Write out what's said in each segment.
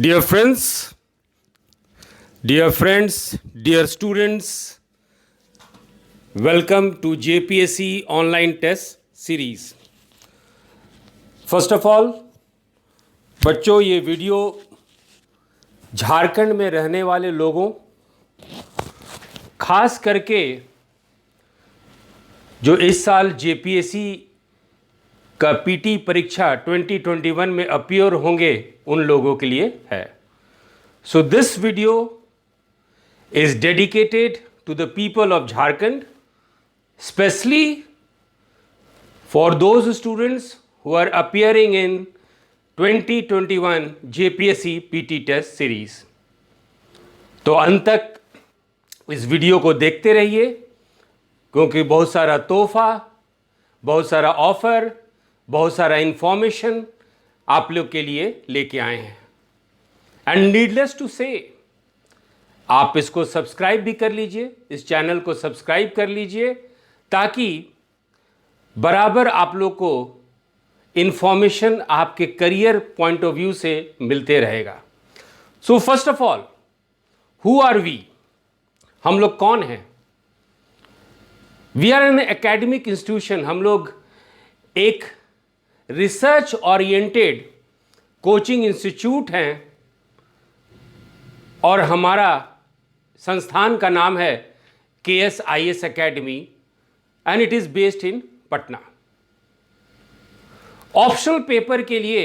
Dear friends, dear students, welcome to JPSC online test series. First of all, बच्चों ये video Jharkhand में रहने वाले लोगों, खास करके जो इस साल JPSC का पीटी परीक्षा 2021 में अपीयर होंगे उन लोगों के लिए है. So this video is dedicated to the people of Jharkhand, especially for those students who are appearing in 2021 JPSC PT test series. तो अंत तक इस वीडियो को देखते रहिए क्योंकि बहुत सारा तोहफा, बहुत सारा ऑफर, बहुत सारा इंफॉर्मेशन आप लोग के लिए लेके आए हैं. एंड नीडलेस टू से आप इसको सब्सक्राइब भी कर लीजिए, इस चैनल को सब्सक्राइब कर लीजिए ताकि बराबर आप लोग को इंफॉर्मेशन आपके करियर पॉइंट ऑफ व्यू से मिलते रहेगा. So first of all, who are we? हम लोग कौन हैं? We are an academic institution. हम लोग एक रिसर्च ओरिएंटेड कोचिंग इंस्टीट्यूट हैं और हमारा संस्थान का नाम है KSIS academy and it is based in Patna. Optional paper के लिए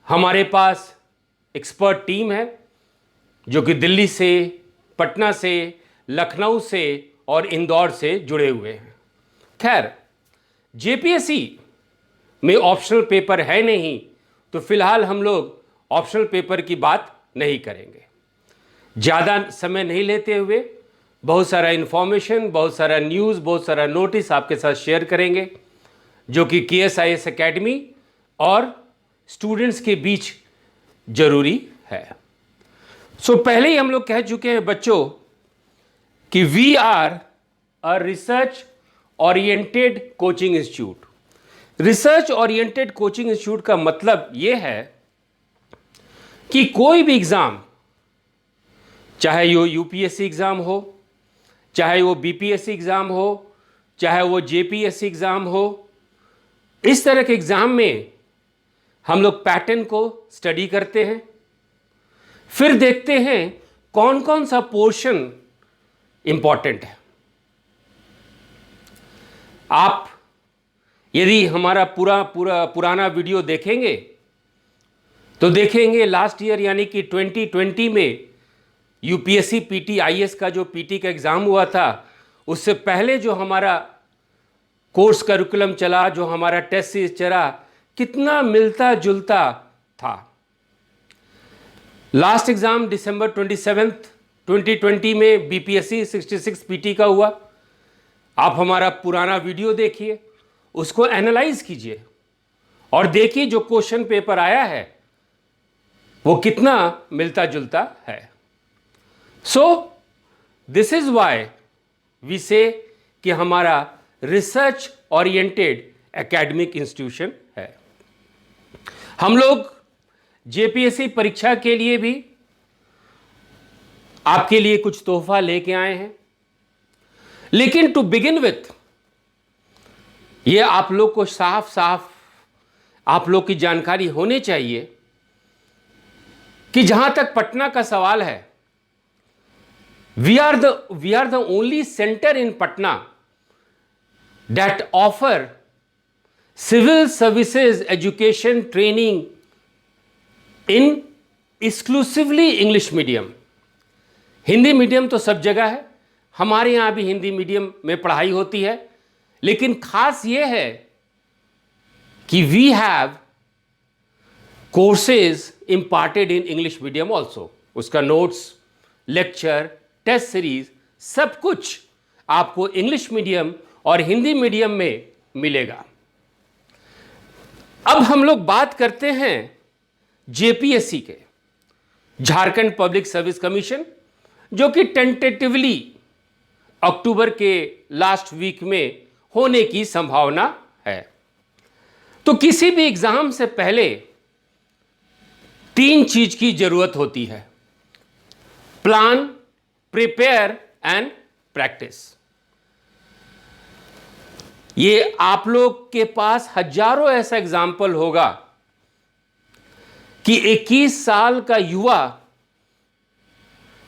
हमारे पास एक्सपर्ट टीम है जो कि दिल्ली से, पटना से, लखनऊ से और इंदौर से जुड़े हुए हैं. खैर, JPSC में ऑप्शनल पेपर है नहीं तो फिलहाल हम लोग ऑप्शनल पेपर की बात नहीं करेंगे. ज़्यादा समय नहीं लेते हुए बहुत सारा इन्फॉर्मेशन, बहुत सारा न्यूज़, बहुत सारा नोटिस आपके साथ शेयर करेंगे जो कि KSIS एकेडमी और स्टूडेंट्स के बीच ज़रूरी है. सो पहले ही हम लोग कह चुके हैं बच्चों कि we are a research oriented coaching institute. Research oriented coaching institute का मतलब यह है कि कोई भी एग्ज़ाम, चाहे वो UPSC एग्ज़ाम हो, चाहे वो BPSC एग्ज़ाम हो, चाहे वो JPSC एग्ज़ाम हो, इस तरह के एग्ज़ाम में हम लोग पैटर्न को स्टडी करते हैं. फिर देखते हैं कौन कौन सा पोर्शन इंपॉर्टेंट है. आप यदि हमारा पुराना वीडियो देखेंगे तो देखेंगे लास्ट ईयर यानी कि 2020 में UPSC PTIS का जो PT का एग्ज़ाम हुआ था, उससे पहले जो हमारा कोर्स करिकुलम चला, जो हमारा टेस्ट सीरीज चला, कितना मिलता जुलता था. लास्ट एग्ज़ाम दिसंबर 27 2020 में BPSC 66 PT का हुआ. आप हमारा पुराना वीडियो देखिए, उसको एनालाइज कीजिए और देखिए जो क्वेश्चन पेपर आया है वो कितना मिलता जुलता है. So this is why we say कि हमारा रिसर्च ओरिएंटेड एकेडमिक इंस्टीट्यूशन है. हम लोग JPSC परीक्षा के लिए भी आपके लिए कुछ तोहफा लेके आए हैं. लेकिन टू बिगिन विथ, ये आप लोग को साफ आप लोग की जानकारी होनी चाहिए कि जहां तक पटना का सवाल है, we are the only centre in Patna that offer civil services education training in exclusively English medium. Hindi medium तो सब जगह है, हमारे यहाँ भी हिंदी मीडियम में पढ़ाई होती है, लेकिन खास ये है कि we have courses imparted in English medium also. उसका नोट्स, लेक्चर, टेस्ट सीरीज सब कुछ आपको इंग्लिश मीडियम और हिंदी मीडियम में मिलेगा. अब हम लोग बात करते हैं JPSC के, झारखंड पब्लिक सर्विस कमीशन, जो कि टेंटेटिवली अक्टूबर के लास्ट वीक में होने की संभावना है. तो किसी भी एग्जाम से पहले तीन चीज की जरूरत होती है: प्लान, प्रिपेयर एंड प्रैक्टिस। ये आप लोग के पास हजारों ऐसा एग्जाम्पल होगा कि 21 साल का युवा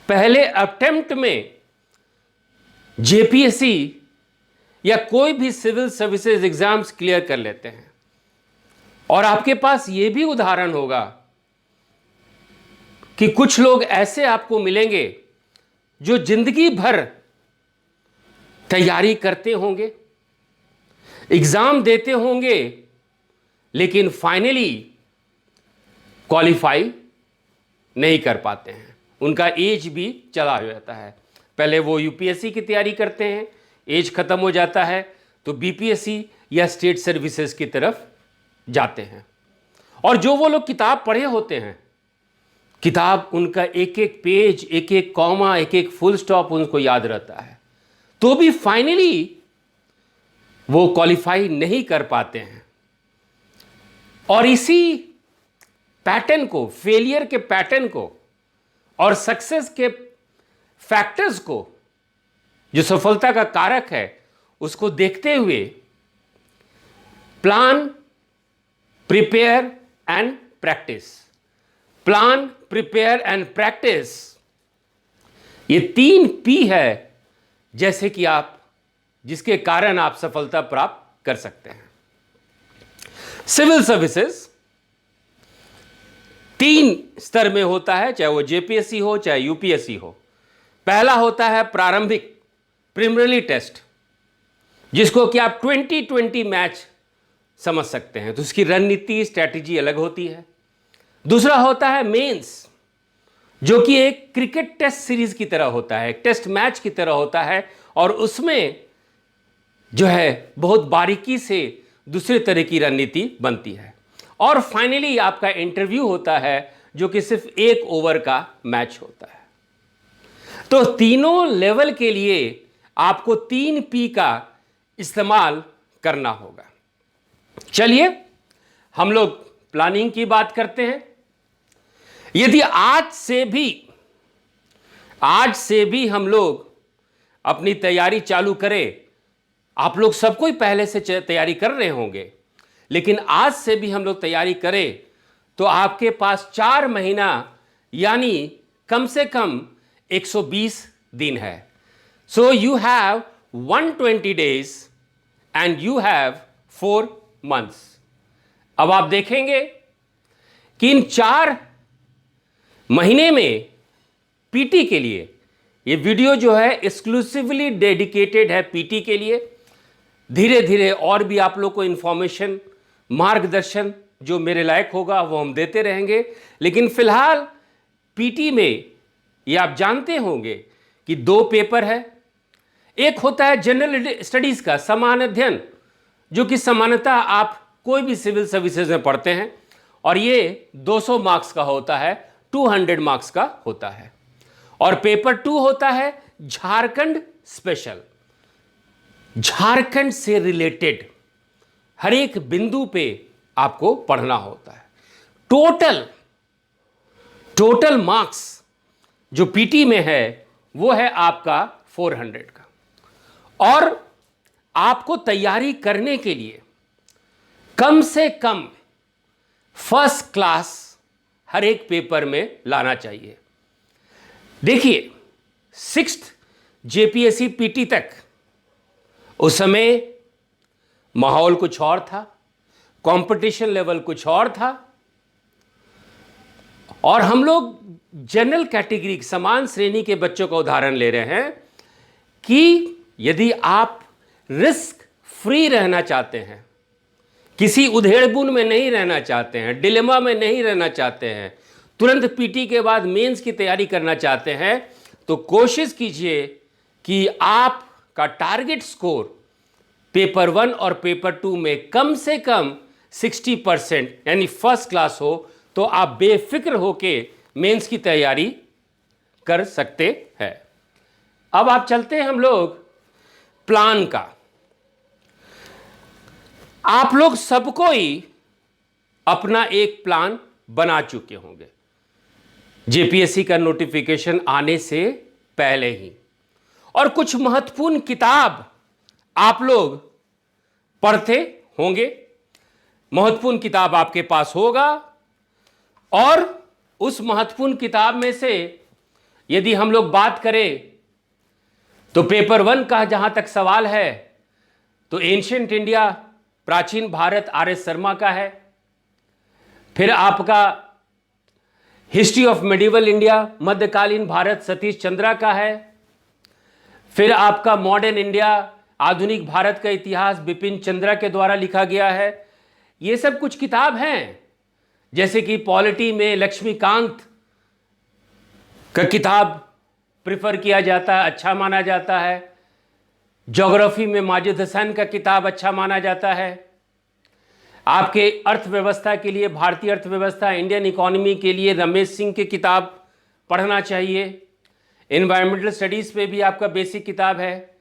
पहले अटेम्प्ट में जेपीएससी या कोई भी सिविल सर्विसेज एग्जाम्स क्लियर कर लेते हैं। और आपके पास यह भी उदाहरण होगा कि कुछ लोग ऐसे आपको मिलेंगे जो जिंदगी भर तैयारी करते होंगे, एग्जाम देते होंगे, लेकिन फाइनली क्वालिफाई नहीं कर पाते हैं। उनका एज भी चला हो जाता है। पहले वो यूपीएससी की तैयारी करते हैं, एज खत्म हो जाता है तो बीपीएससी या स्टेट सर्विसेज की तरफ जाते हैं। और जो वो लोग किताब पढ़े होते हैं, किताब उनका एक एक पेज, एक एक कॉमा, एक एक फुल स्टॉप उनको याद रहता है, तो भी फाइनली वो क्वालिफाई नहीं कर पाते हैं। और इसी पैटर्न को, फेलियर के पैटर्न को और सक्सेस के फैक्टर्स को, जो सफलता का कारक है, उसको देखते हुए plan, prepare and practice, plan, prepare and practice, ये 3 पी है जैसे कि आप, जिसके कारण आप सफलता प्राप्त कर सकते हैं। सिविल सर्विसेज 3 स्तर में होता है, चाहे वो जेपीएससी हो चाहे यूपीएससी हो। पहला होता है प्रारंभिक, प्रीलिमिनरी टेस्ट, जिसको कि आप 2020 मैच समझ सकते हैं, तो उसकी रणनीति, स्ट्रैटेजी अलग होती है। दूसरा होता है मेंस, जो कि एक क्रिकेट टेस्ट सीरीज की तरह होता है, टेस्ट मैच की तरह होता है, और उसमें जो है बहुत बारीकी से दूसरे तरह की रणनीति बनती है। और फाइनली आपका इंटरव्यू होता है, जो कि सिर्फ 1 ओवर का मैच होता है। तो तीनों लेवल के लिए आपको 3 पी का इस्तेमाल करना होगा। चलिए हम लोग प्लानिंग की बात करते हैं। यदि आज से भी हम लोग अपनी तैयारी चालू करें, आप लोग सब कोई पहले से तैयारी कर रहे होंगे, लेकिन आज से भी हम लोग तैयारी करें तो आपके पास 4 महीना यानी कम से कम 120 दिन है। So you have 120 days and you have 4 months. अब आप देखेंगे कि इन 4 महीने में पीटी के लिए, ये वीडियो जो है एक्सक्लूसिवली डेडिकेटेड है पीटी के लिए। धीरे धीरे और भी आप लोग को इंफॉर्मेशन, मार्गदर्शन जो मेरे लायक होगा वो हम देते रहेंगे, लेकिन फिलहाल पीटी में ये आप जानते होंगे कि 2 पेपर है। एक होता है जनरल स्टडीज का सामान्य अध्ययन, जो कि सामान्यतः आप कोई भी सिविल सर्विसेज में पढ़ते हैं, और ये 200 मार्क्स का होता है, 200 मार्क्स का होता है। और पेपर 2 होता है झारखंड स्पेशल, झारखंड से रिलेटेड हर एक बिंदु पे आपको पढ़ना होता है। टोटल मार्क्स जो पीटी में है वो है आपका 400 का। और आपको तैयारी करने के लिए कम से कम फर्स्ट क्लास हर एक पेपर में लाना चाहिए। देखिए 6th जेपीएससी पीटी तक उस समय माहौल कुछ और था, कंपटीशन लेवल कुछ और था, और हम लोग जनरल कैटेगरी, समान श्रेणी के बच्चों का उदाहरण ले रहे हैं कि यदि आप रिस्क फ्री रहना चाहते हैं, किसी उधेड़बुन में नहीं रहना चाहते हैं, डिलेमा में नहीं रहना चाहते हैं, तुरंत पीटी के बाद मेंस की तैयारी करना चाहते हैं, तो कोशिश कीजिए कि आपका टारगेट स्कोर पेपर 1 और पेपर 2 में कम से कम 60% यानी फर्स्ट क्लास हो, तो आप बेफिक्र होके मेंस की तैयारी कर सकते हैं। अब आप चलते हैं हम लोग प्लान का। आप लोग सबको ही अपना एक प्लान बना चुके होंगे। जेपीएससी का नोटिफिकेशन आने से पहले ही। और कुछ महत्वपूर्ण किताब आप लोग पढ़ते होंगे, महत्वपूर्ण किताब आपके पास होगा, और उस महत्वपूर्ण किताब में से यदि हम लोग बात करें तो पेपर 1 का जहां तक सवाल है तो एंशिएंट इंडिया, प्राचीन भारत, आर.एस. शर्मा का है। फिर आपका हिस्ट्री ऑफ मेडिवल इंडिया, मध्यकालीन भारत, सतीश चंद्रा का है। फिर आपका मॉडर्न इंडिया, आधुनिक भारत का इतिहास, बिपिन चंद्रा के द्वारा लिखा गया है। ये सब कुछ किताब हैं। जैसे कि पॉलिटी में लक्ष्मीकांत का किताब प्रिफर किया जाता है, अच्छा माना जाता है। ज्योग्राफी में माजिद हसन का किताब अच्छा माना जाता है। आपके अर्थव्यवस्था के लिए, भारतीय अर्थव्यवस्था, इंडियन इकोनॉमी के लिए रमेश सिंह की किताब पढ़ना चाहिए। एनवायरमेंटल स्टडीज़ पे भी आपका बेसिक किताब है।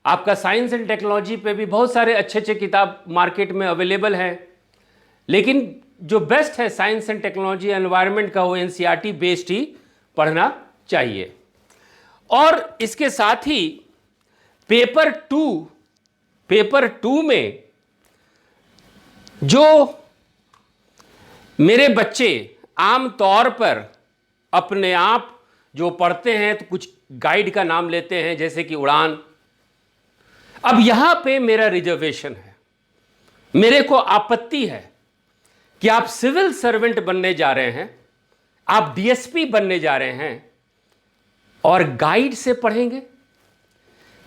आपका साइंस एंड टेक्नोलॉजी पे भी बहुत सारे अच्छे अच्छे किताब मार्केट में अवेलेबल हैं। लेकिन जो बेस्ट है साइंस एंड टेक्नोलॉजी, एनवायरमेंट का, वो एनसीईआरटी बेस्ड ही पढ़ना चाहिए। और इसके साथ ही पेपर टू में जो मेरे बच्चे आम तौर पर अपने आप जो पढ़ते हैं तो कुछ गाइड का नाम लेते हैं, जैसे कि उड़ान। अब यहां पे मेरा रिजर्वेशन है, मेरे को आपत्ति है कि आप सिविल सर्वेंट बनने जा रहे हैं, आप डीएसपी बनने जा रहे हैं और गाइड से पढ़ेंगे।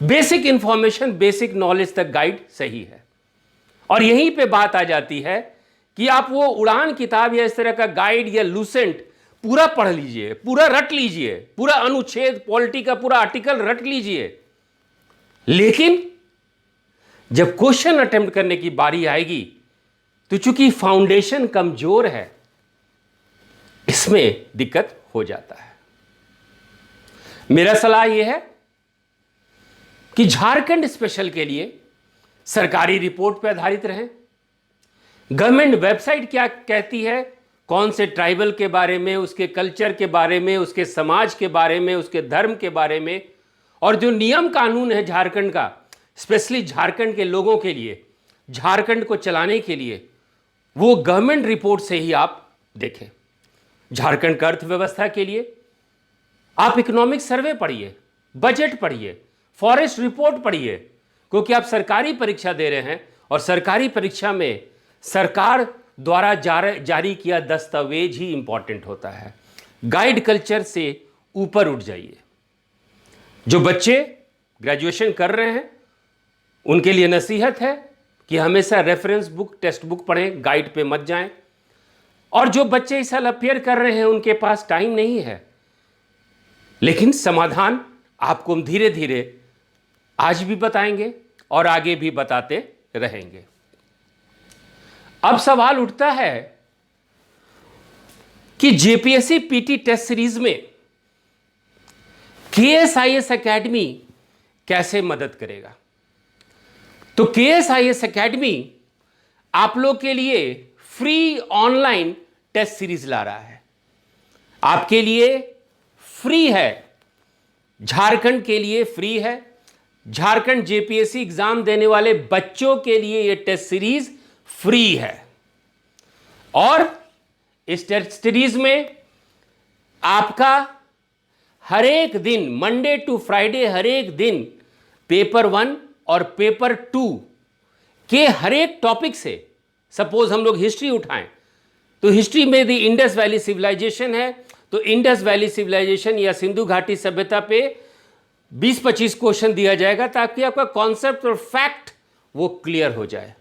बेसिक इंफॉर्मेशन, बेसिक नॉलेज तक गाइड सही है। और यहीं पे बात आ जाती है कि आप वो उड़ान किताब या इस तरह का गाइड या लूसेंट पूरा पढ़ लीजिए, पूरा रट लीजिए, पूरा अनुच्छेद, पॉलिटी का पूरा आर्टिकल रट लीजिए, लेकिन जब क्वेश्चन अटेम्प्ट करने की बारी आएगी तो चूंकि फाउंडेशन कमजोर है, इसमें दिक्कत हो जाता है। मेरा सलाह यह है कि झारखंड स्पेशल के लिए सरकारी रिपोर्ट पर आधारित रहें। गवर्नमेंट वेबसाइट क्या कहती है, कौन से ट्राइबल के बारे में, उसके कल्चर के बारे में, उसके समाज के बारे में, उसके धर्म के बारे में, और जो नियम कानून है झारखंड का, स्पेशली झारखंड के लोगों के लिए, झारखंड को चलाने के लिए, वो गवर्नमेंट रिपोर्ट से ही आप देखें। झारखंड का अर्थव्यवस्था के लिए आप इकोनॉमिक सर्वे पढ़िए, बजट पढ़िए, फॉरेस्ट रिपोर्ट पढ़िए, क्योंकि आप सरकारी परीक्षा दे रहे हैं और सरकारी परीक्षा में सरकार द्वारा जारी किया दस्तावेज ही इंपॉर्टेंट होता है। गाइड कल्चर से ऊपर उठ जाइए। जो बच्चे ग्रेजुएशन कर रहे हैं उनके लिए नसीहत है कि हमेशा रेफरेंस बुक, टेक्स्ट बुक पढ़ें, गाइड पे मत जाएं। और जो बच्चे इस साल अपियर कर रहे हैं उनके पास टाइम नहीं है, लेकिन समाधान आपको हम धीरे धीरे आज भी बताएंगे और आगे भी बताते रहेंगे। अब सवाल उठता है कि जेपीएससी पीटी टेस्ट सीरीज में केएसआईएस एकेडमी कैसे मदद करेगा। तो केएसआईएस एकेडमी आप लोग के लिए फ्री ऑनलाइन टेस्ट सीरीज ला रहा है। आपके लिए फ्री है, झारखंड के लिए फ्री है। झारखंड जेपीएससी एग्जाम देने वाले बच्चों के लिए यह टेस्ट सीरीज फ्री है। और इस टेस्ट सीरीज में आपका हर एक दिन, मंडे टू फ्राइडे, हर एक दिन पेपर 1 और पेपर 2 के हर एक टॉपिक से, सपोज हम लोग हिस्ट्री उठाएं तो हिस्ट्री में दी इंडस वैली सिविलाइजेशन है, तो इंडस वैली सिविलाइजेशन या सिंधु घाटी सभ्यता पे 20-25 क्वेश्चन दिया जाएगा, ताकि आपका कॉन्सेप्ट और फैक्ट वो क्लियर हो जाए।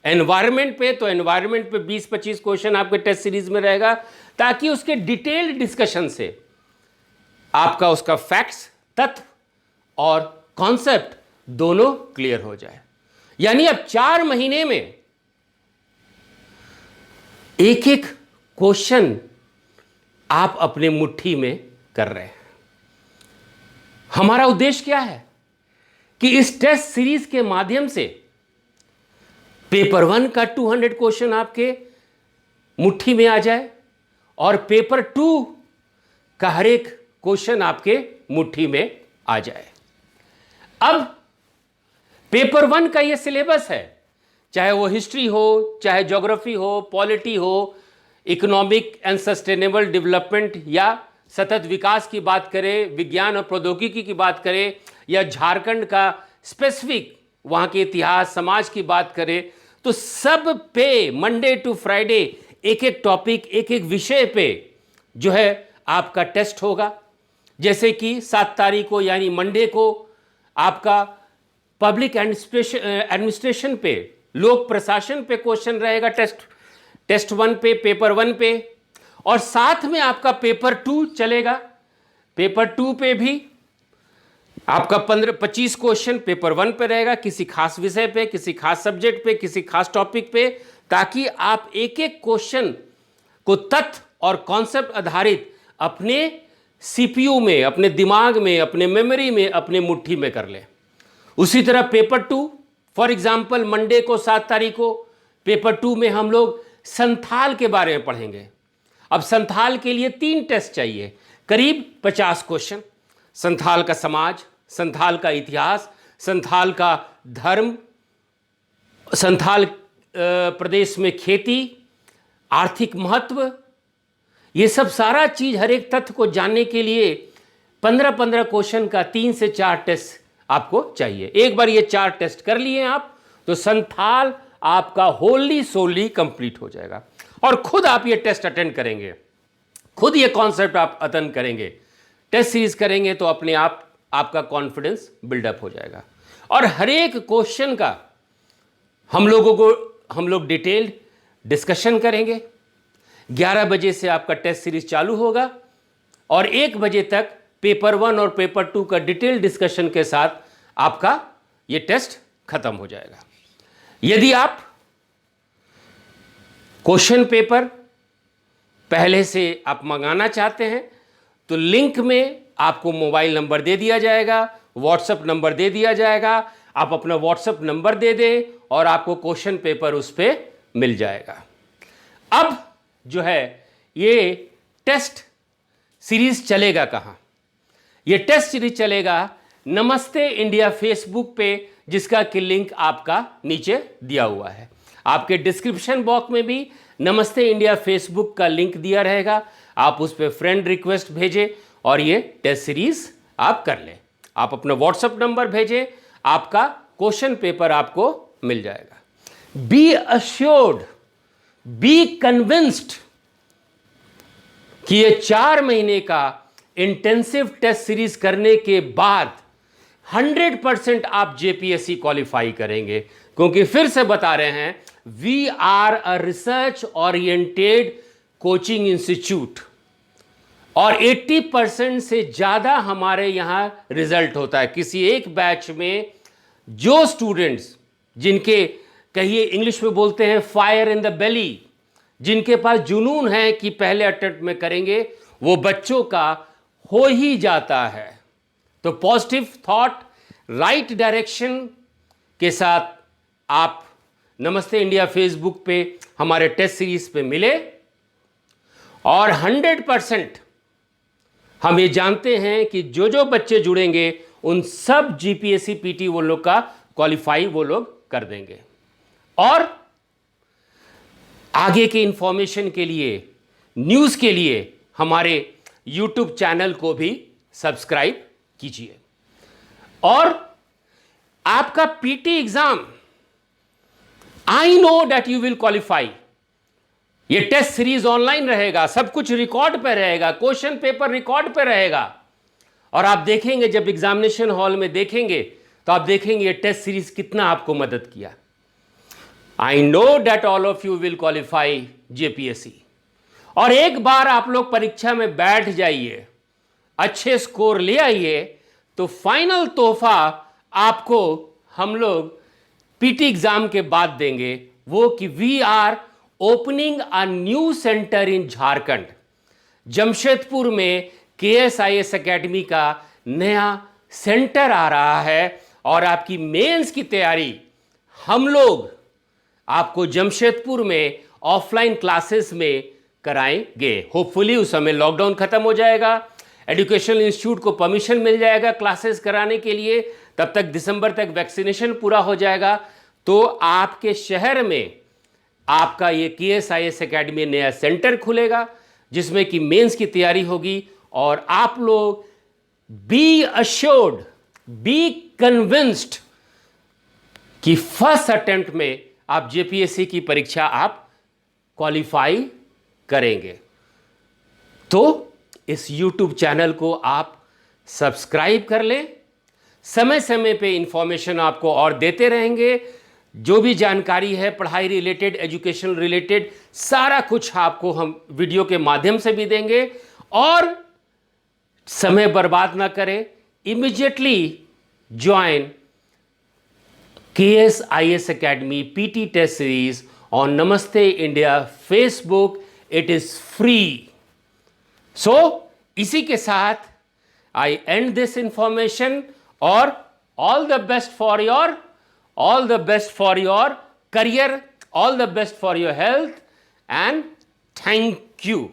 एनवायरनमेंट पे, तो एनवायरनमेंट पे 20-25 क्वेश्चन आपके टेस्ट सीरीज में रहेगा, ताकि उसके डिटेल्ड डिस्कशन से आपका उसका फैक्ट्स, तथ्य और कॉन्सेप्ट दोनों क्लियर हो जाए। यानी अब 4 महीने में एक एक क्वेश्चन आप अपने मुट्ठी में कर रहे हैं। हमारा उद्देश्य क्या है कि इस टेस्ट सीरीज के माध्यम से पेपर 1 का 200 क्वेश्चन आपके मुट्ठी में आ जाए और पेपर 2 का हर एक क्वेश्चन आपके मुट्ठी में आ जाए। अब पेपर 1 का ये सिलेबस है, चाहे वो हिस्ट्री हो, चाहे ज्योग्राफी हो, पॉलिटी हो, इकोनॉमिक एंड सस्टेनेबल डेवलपमेंट या सतत विकास की बात करें, विज्ञान और प्रौद्योगिकी की बात करें, या झारखंड का स्पेसिफिक वहाँ के इतिहास समाज की बात करें, तो सब पे मंडे टू फ्राइडे एक एक टॉपिक, एक एक विषय पे जो है आपका टेस्ट होगा। जैसे कि 7 तारीख को यानी मंडे को आपका पब्लिक एडमिनिस्ट्रेशन पे, लोक प्रशासन पे क्वेश्चन रहेगा टेस्ट 1 पे, पेपर 1 पे, और साथ में आपका पेपर 2 चलेगा। पेपर 2 पे भी आपका 15-25 क्वेश्चन पेपर 1 पे रहेगा, किसी खास विषय पे, किसी खास सब्जेक्ट पे, किसी खास टॉपिक पे, ताकि आप एक एक क्वेश्चन को तथ्य और कॉन्सेप्ट आधारित अपने सीपीयू में, अपने दिमाग में, अपने मेमोरी में, अपने मुट्ठी में कर लें। उसी तरह पेपर 2, फॉर एग्जाम्पल मंडे को 7 तारीख को पेपर 2 में हम लोग संथाल के बारे में पढ़ेंगे। अब संथाल के लिए 3 टेस्ट चाहिए, करीब 50 क्वेश्चन। संथाल का समाज, संथाल का इतिहास, संथाल का धर्म, संथाल प्रदेश में खेती, आर्थिक महत्व, ये सब सारा चीज हर एक तथ्य को जानने के लिए 15-15 क्वेश्चन का 3 से 4 टेस्ट आपको चाहिए। एक बार ये 4 टेस्ट कर लिए आप तो संथाल आपका होली सोली कंप्लीट हो जाएगा, और खुद आप ये टेस्ट अटेंड करेंगे, खुद ये कॉन्सेप्ट आप अटेंड करेंगे, टेस्ट सीरीज करेंगे तो अपने आप आपका कॉन्फिडेंस बिल्डअप हो जाएगा। और हर एक क्वेश्चन का हम लोग डिटेल्ड डिस्कशन करेंगे। 11 बजे से आपका टेस्ट सीरीज चालू होगा और 1 बजे तक पेपर 1 और पेपर 2 का डिटेल डिस्कशन के साथ आपका ये टेस्ट खत्म हो जाएगा। यदि आप क्वेश्चन पेपर पहले से आप मंगाना चाहते हैं तो लिंक में आपको मोबाइल नंबर दे दिया जाएगा, व्हाट्सएप नंबर दे दिया जाएगा। आप अपना व्हाट्सएप नंबर दे दें और आपको क्वेश्चन पेपर उस पर मिल जाएगा। अब जो है ये टेस्ट सीरीज चलेगा कहाँ? ये टेस्ट सीरीज चलेगा नमस्ते इंडिया फेसबुक पे, जिसका कि लिंक आपका नीचे दिया हुआ है। आपके डिस्क्रिप्शन बॉक्स में भी नमस्ते इंडिया फेसबुक का लिंक दिया रहेगा। आप उस पर फ्रेंड रिक्वेस्ट भेजें और ये टेस्ट सीरीज आप कर लें। आप अपना व्हाट्सएप नंबर भेजें, आपका क्वेश्चन पेपर आपको मिल जाएगा। बी अश्योर्ड, बी कन्विंस्ड कि ये 4 महीने का इंटेंसिव टेस्ट सीरीज करने के बाद 100% आप जेपीएससी क्वालिफाई करेंगे, क्योंकि फिर से बता रहे हैं we are a research oriented coaching institute, और 80% से ज़्यादा हमारे यहाँ रिजल्ट होता है। किसी एक बैच में जो स्टूडेंट्स जिनके, कहिए इंग्लिश में बोलते हैं फायर इन द बेली, जिनके पास जुनून है कि पहले अटेम्प्ट में करेंगे, वो बच्चों का हो ही जाता है। तो पॉजिटिव थॉट, राइट डायरेक्शन के साथ आप नमस्ते इंडिया फेसबुक पे हमारे टेस्ट सीरीज पे मिले, और 100% हम ये जानते हैं कि जो जो बच्चे जुड़ेंगे उन सब जीपीएससी पीटी वो लोग का क्वालिफाई वो लोग कर देंगे। और आगे के इंफॉर्मेशन के लिए, न्यूज़ के लिए हमारे यूट्यूब चैनल को भी सब्सक्राइब कीजिए। और आपका PT exam, I know that you will qualify. ये टेस्ट सीरीज ऑनलाइन रहेगा, सब कुछ रिकॉर्ड पे रहेगा, क्वेश्चन पेपर रिकॉर्ड पे रहेगा, और आप देखेंगे जब एग्जामिनेशन हॉल में देखेंगे तो आप देखेंगे ये टेस्ट सीरीज कितना आपको मदद किया। I know that all of you will qualify JPSC. और एक बार आप लोग परीक्षा में बैठ जाइए, अच्छे स्कोर ले आइए, तो फाइनल तोहफा आपको हम लोग पीटी एग्जाम के बाद देंगे, वो कि we are opening a new centre in Jharkhand. Jamshedpur में केएसआईएस एकेडमी का नया सेंटर आ रहा है, और आपकी मेंस की तैयारी हम लोग आपको जमशेदपुर में ऑफलाइन क्लासेस में कराएंगे। होपफुली उस समय लॉकडाउन खत्म हो जाएगा, एजुकेशनल इंस्टीट्यूट को परमिशन मिल जाएगा क्लासेस कराने के लिए, तब तक दिसंबर तक वैक्सीनेशन पूरा हो जाएगा, तो आपके शहर में आपका ये KSIS एकेडमी नया सेंटर खुलेगा जिसमें कि मेंस की तैयारी होगी। और आप लोग बी अश्योर्ड, बी कन्विंस्ड कि फर्स्ट अटेम्प्ट में आप JPSC की परीक्षा आप क्वालिफाई करेंगे। तो इस YouTube चैनल को आप सब्सक्राइब कर लें, समय समय पे इंफॉर्मेशन आपको और देते रहेंगे। जो भी जानकारी है पढ़ाई रिलेटेड, एजुकेशन रिलेटेड, सारा कुछ आपको हम वीडियो के माध्यम से भी देंगे। और समय बर्बाद ना करें, immediately join KSIS Academy PT Test Series on Namaste India Facebook. It is free. So, इसी के साथ I end this information और all the best for your career, all the best for your health, and thank you.